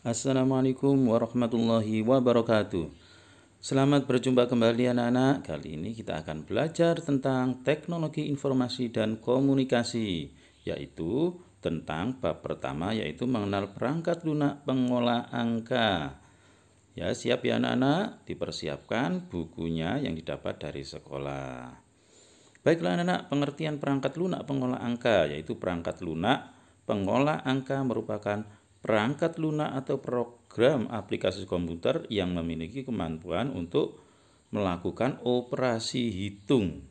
Assalamualaikum warahmatullahi wabarakatuh. Selamat berjumpa kembali anak-anak. Kali ini kita akan belajar tentang teknologi informasi dan komunikasi, yaitu tentang bab pertama, yaitu mengenal perangkat lunak pengolah angka. Ya, siap ya anak-anak? Dipersiapkan bukunya yang didapat dari sekolah. Baiklah anak-anak, pengertian perangkat lunak pengolah angka, yaitu perangkat lunak pengolah angka merupakan perangkat lunak atau program aplikasi komputer yang memiliki kemampuan untuk melakukan operasi hitung.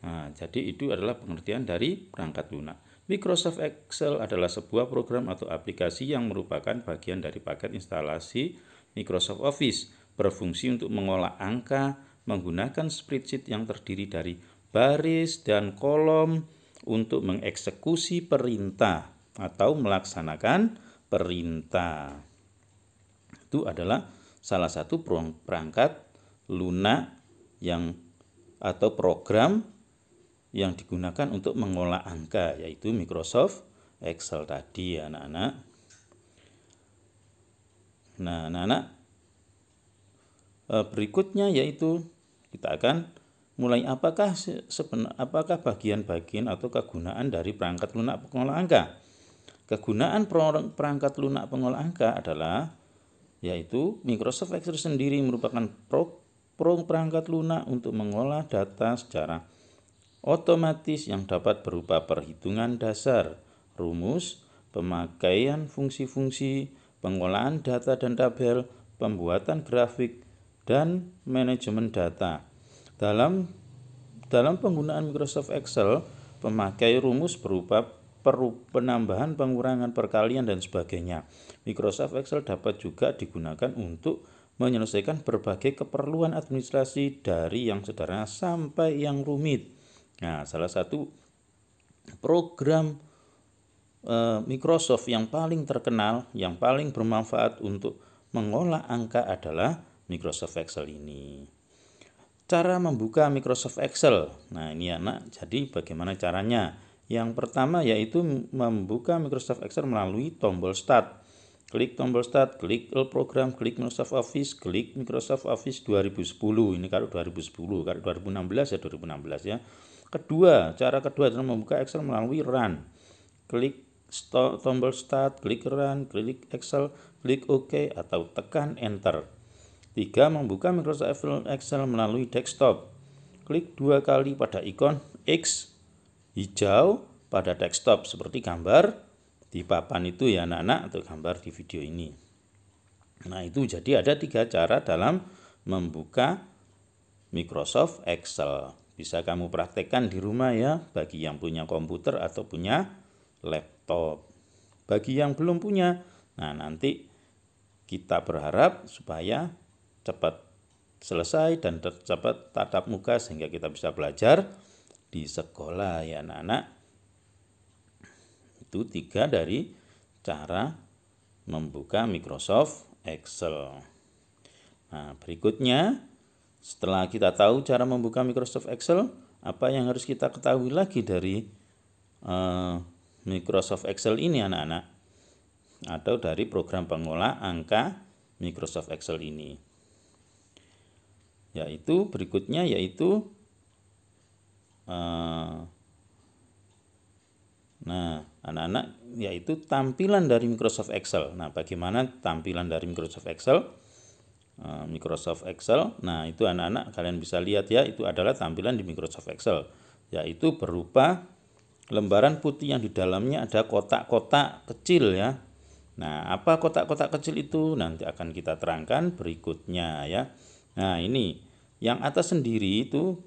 Nah, jadi itu adalah pengertian dari perangkat lunak. Microsoft Excel adalah sebuah program atau aplikasi yang merupakan bagian dari paket instalasi Microsoft Office, berfungsi untuk mengolah angka menggunakan spreadsheet yang terdiri dari baris dan kolom untuk mengeksekusi perintah atau melaksanakan perintah. Itu adalah salah satu perangkat lunak atau program yang digunakan untuk mengolah angka, yaitu Microsoft Excel tadi anak-anak. Nah, anak-anak, berikutnya yaitu kita akan mulai apakah bagian-bagian atau kegunaan dari perangkat lunak pengolah angka. Kegunaan perangkat lunak pengolah angka adalah yaitu Microsoft Excel sendiri merupakan perangkat lunak untuk mengolah data secara otomatis yang dapat berupa perhitungan dasar, rumus, pemakaian fungsi-fungsi, pengolahan data dan tabel, pembuatan grafik, dan manajemen data. Dalam penggunaan Microsoft Excel, pemakai rumus berupa penambahan, pengurangan, perkalian, dan sebagainya. Microsoft Excel dapat juga digunakan untuk menyelesaikan berbagai keperluan administrasi dari yang sederhana sampai yang rumit. Nah, salah satu program Microsoft yang paling terkenal, yang paling bermanfaat untuk mengolah angka adalah Microsoft Excel ini. Cara membuka Microsoft Excel. Nah, ini anak, jadi bagaimana caranya? Yang pertama yaitu membuka Microsoft Excel melalui tombol Start. Klik tombol Start, klik All Program, klik Microsoft Office, klik Microsoft Office 2010. Ini kalau 2010, kalau 2016 ya 2016 ya. Cara kedua adalah membuka Excel melalui Run. Klik tombol Start, klik Run, klik Excel, klik OK atau tekan Enter. 3. Membuka Microsoft Excel melalui desktop. Klik 2 kali pada ikon X hijau pada desktop seperti gambar di papan itu ya anak-anak, atau gambar di video ini. Nah, itu jadi ada 3 cara dalam membuka Microsoft Excel. Bisa kamu praktekkan di rumah ya, bagi yang punya komputer atau punya laptop. Bagi yang belum punya, nah nanti kita berharap supaya cepat selesai dan cepat tatap muka sehingga kita bisa belajar di sekolah ya anak-anak. Itu 3 dari cara membuka Microsoft Excel. Nah, berikutnya setelah kita tahu cara membuka Microsoft Excel, apa yang harus kita ketahui lagi dari Microsoft Excel ini anak-anak, atau dari program pengolah angka Microsoft Excel ini? Yaitu berikutnya yaitu anak-anak, yaitu tampilan dari Microsoft Excel. Nah, bagaimana tampilan dari Microsoft Excel? Microsoft Excel, nah itu anak-anak kalian bisa lihat ya, itu adalah tampilan di Microsoft Excel, yaitu berupa lembaran putih yang di dalamnya ada kotak-kotak kecil ya. Nah, apa kotak-kotak kecil itu? Nanti akan kita terangkan berikutnya ya. Nah, ini yang atas sendiri itu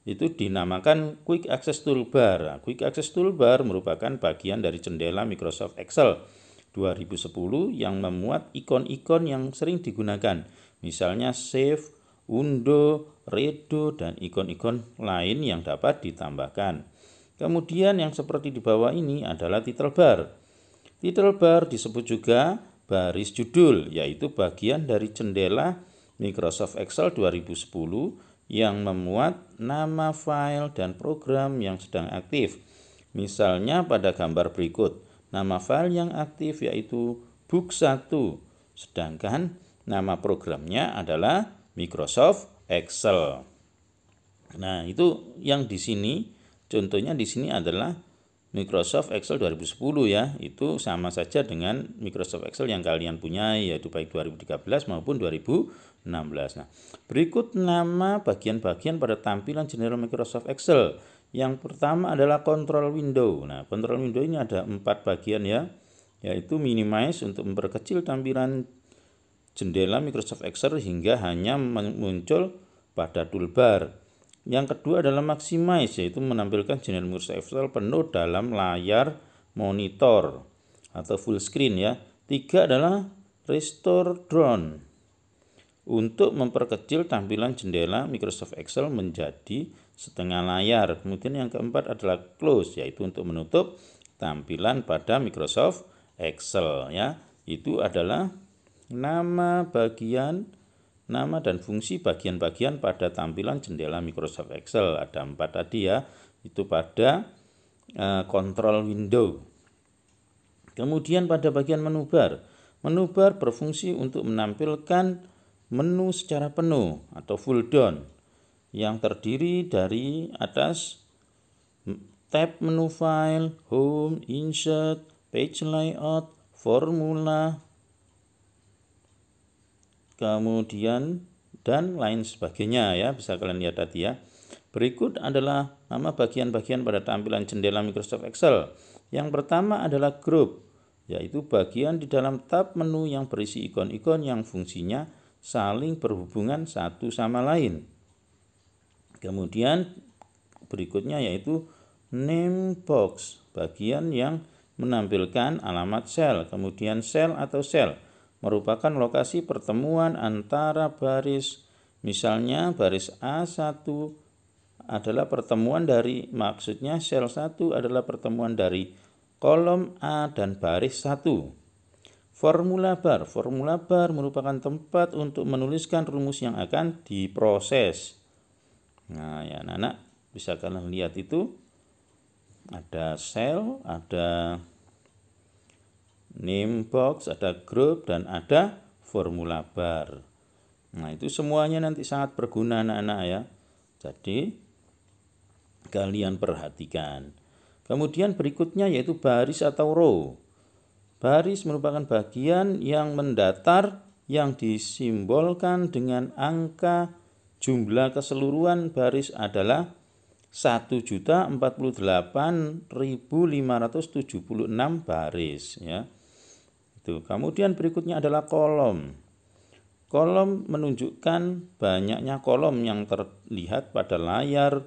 dinamakan Quick Access Toolbar. Nah, Quick Access Toolbar merupakan bagian dari jendela Microsoft Excel 2010 yang memuat ikon-ikon yang sering digunakan. Misalnya Save, Undo, Redo, dan ikon-ikon lain yang dapat ditambahkan. Kemudian yang seperti di bawah ini adalah title bar. Title bar disebut juga baris judul, yaitu bagian dari jendela Microsoft Excel 2010 yang memuat nama file dan program yang sedang aktif. Misalnya pada gambar berikut, nama file yang aktif yaitu Book 1. Sedangkan nama programnya adalah Microsoft Excel. Nah, itu yang di sini, contohnya di sini adalah Microsoft Excel 2010 ya. Itu sama saja dengan Microsoft Excel yang kalian punya, yaitu baik 2013 maupun 2016. Nah, berikut nama bagian-bagian pada tampilan jendela Microsoft Excel. Yang pertama adalah control window. Nah, control window ini ada 4 bagian ya, yaitu minimize untuk memperkecil tampilan jendela Microsoft Excel hingga hanya muncul pada toolbar. Yang kedua adalah maximize, yaitu menampilkan jendela Microsoft Excel penuh dalam layar monitor atau full screen ya. 3 adalah restore drone, untuk memperkecil tampilan jendela Microsoft Excel menjadi setengah layar. Kemudian yang keempat adalah close, yaitu untuk menutup tampilan pada Microsoft Excel ya. Itu adalah nama dan fungsi bagian-bagian pada tampilan jendela Microsoft Excel. Ada 4 tadi ya, itu pada control window. Kemudian pada bagian menu bar berfungsi untuk menampilkan menu secara penuh atau full down, yang terdiri dari atas tab menu file, home, insert, page layout, formula, kemudian dan lain sebagainya ya, bisa kalian lihat tadi ya. Berikut adalah nama bagian-bagian pada tampilan jendela Microsoft Excel. Yang pertama adalah group, yaitu bagian di dalam tab menu yang berisi ikon-ikon yang fungsinya saling berhubungan satu sama lain. Kemudian berikutnya yaitu name box, bagian yang menampilkan alamat sel. Kemudian sel atau sel merupakan lokasi pertemuan antara baris. Misalnya baris A1 adalah pertemuan dari, maksudnya sel 1 adalah pertemuan dari kolom A dan baris 1. Formula bar merupakan tempat untuk menuliskan rumus yang akan diproses. Nah ya anak-anak, bisa kalian lihat itu ada sel, ada name box, ada group, dan ada formula bar. Nah itu semuanya nanti sangat berguna anak-anak ya, jadi kalian perhatikan. Kemudian berikutnya yaitu baris atau row. Baris merupakan bagian yang mendatar yang disimbolkan dengan angka. Jumlah keseluruhan baris adalah 1.048.576 baris ya. Kemudian berikutnya adalah kolom. Kolom menunjukkan banyaknya kolom yang terlihat pada layar.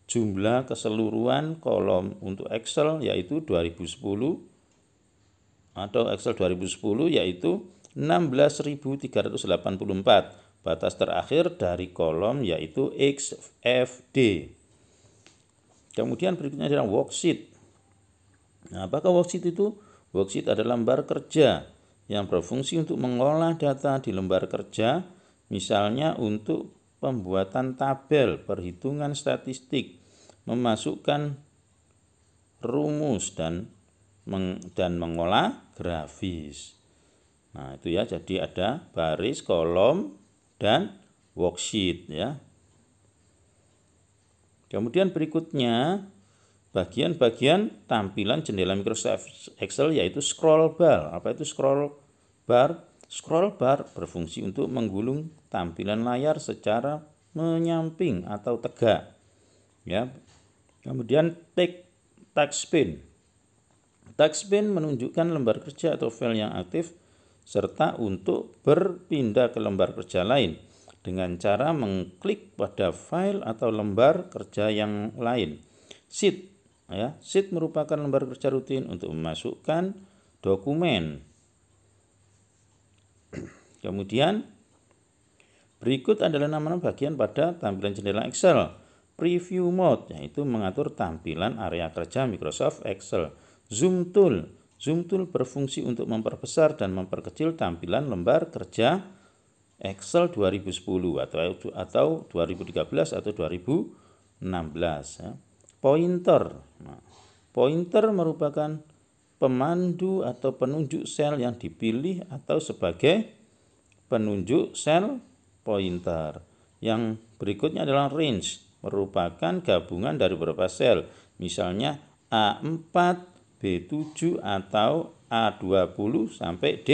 Jumlah keseluruhan kolom untuk Excel yaitu 2010 atau Excel 2010 yaitu 16.384. Batas terakhir dari kolom yaitu XFD. Kemudian berikutnya adalah worksheet. Nah, apakah worksheet itu? Worksheet adalah lembar kerja yang berfungsi untuk mengolah data di lembar kerja, misalnya untuk pembuatan tabel, perhitungan statistik, memasukkan rumus dan mengolah grafis. Nah, itu ya, jadi ada baris, kolom, dan worksheet ya. Kemudian berikutnya bagian-bagian tampilan jendela Microsoft Excel yaitu scroll bar. Apa itu scroll bar? Scroll bar berfungsi untuk menggulung tampilan layar secara menyamping atau tegak. Ya. Kemudian touchpad. Touchpad menunjukkan lembar kerja atau file yang aktif serta untuk berpindah ke lembar kerja lain dengan cara mengklik pada file atau lembar kerja yang lain. Sheet ya, sheet merupakan lembar kerja rutin untuk memasukkan dokumen. Kemudian berikut adalah nama-nama bagian pada tampilan jendela Excel. Preview mode yaitu mengatur tampilan area kerja Microsoft Excel. Zoom tool berfungsi untuk memperbesar dan memperkecil tampilan lembar kerja Excel 2010 atau 2013 atau 2016 ya. Pointer. Pointer merupakan pemandu atau penunjuk sel yang dipilih atau sebagai penunjuk sel pointer. Yang berikutnya adalah range, merupakan gabungan dari beberapa sel, misalnya A4, B7 atau A20 sampai D